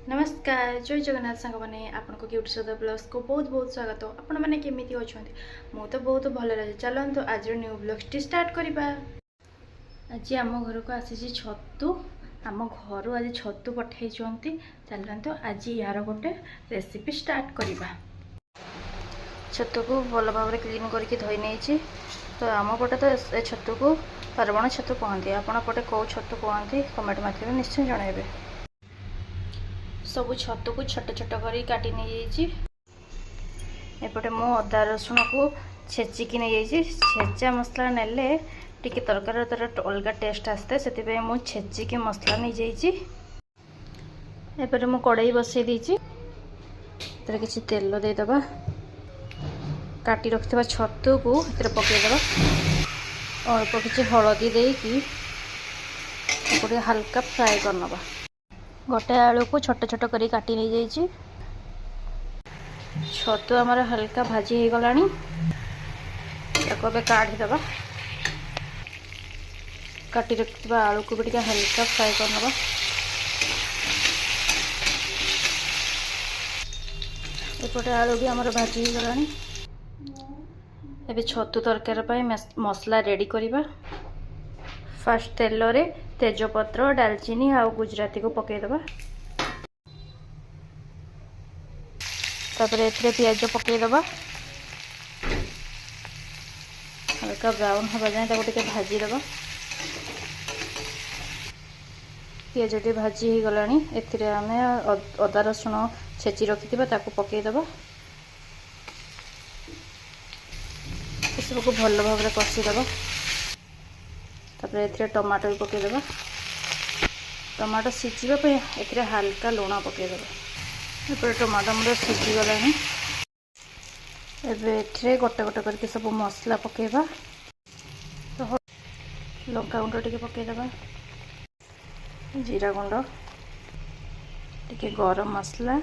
नमस्कार जय जगन्नाथ सांग मैंने आपको क्यूट सदा ब्लॉग्स को बहुत बहुत स्वागत। आपण मैंने केमी अच्छा मु तो बहुत भल रही। चलते आज न्यू ब्लॉग्स स्टार्ट करवा। आज आम घर को आसी छतु आम घर आज छतु पठे। चलते आज यार गोटे रेसिपी स्टार्ट करवा। छतु को भल भाव क्लीन करके धोई नहीं। तो आम पटे तो छतु को पार्वण छतु कहते। आपण पटे कौ छतु कहते कमेंट माध्यम निश्चय जनइबे। सब छतु को छोट छोट कर काटी नहीं। एपटे मु अदा रसुण को छेचिकी नहीं। छेचा मसला नेले टिके तरकारी तर अलग टेस्ट आसते से मु छेचिकी मसला नहीं जाइए। एपटे मु कड़ाई बसई देछि। तर किछि तेल देदबा। काटी रखिथिबा छतु को एतरे पकेइदबा। अल्प किछि हळदी देकी एपटे हल्का फ्राई करनबा। गोटे आलू को छोट छोट करी काटी नहीं जाइए। छतु आमर हल्का भाजी हो गलानी। काढ़ीदबा। काटी रखिबा आलू को भी टिके हल्का फ्राई करनबा। एपटे आलू भी आमर भाजी हो गलानी। एबे छतु तरकारी पाई मसला रेडी करिबा। फास्ट तेल रे तेजपत्र डालचीनी आ गुजराती को पकईदबा। तापर एथरे प्याज पकईदबा। हल्का ब्राउन हवा जाए ताको टिके भाजी दबा। प्याज टी भाजी हो गलानी। एथरे आमे अदा रसुण छेची रखिथिबा ताको पकईदबा। सबको भल भाव कषीदबा। तापर एथरे टमाटो भी पकईदबा। टमाटो सीझापी ए हल्का लुण पकईदबा। एपटे टमाटो मोर सीझी गलानी। एबे गोटे गोटे करके सब मसला पकेबा। तो लंका गुंड टिके पकईदबा। जीरा गुंड टिके गरम मसला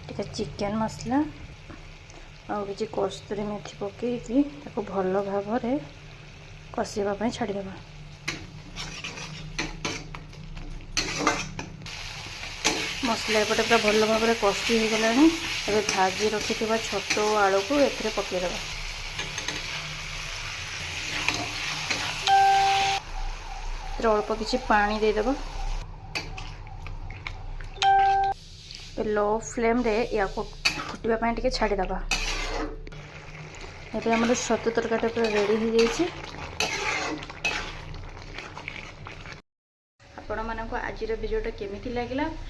टिके चिकन मसला आ कि कस्तूरी मेथी पकईकी ताको भल भाव कषापी छाड़ीदबा। मसला एपटे पूरा भल भाव कषि हो गलानी। एबे भाजी रखिथिबा छतु आलू को एथरे पकईदबा। अल्प किछि पानी देदबा। लो फ्लेम रे या को फुटिबा पई टिके छाड़ीदबा। एबे हमर छतु तरकारी पूरा रेडी हो जाइए। आपण मानक आज वीडियोटा केमिति लागला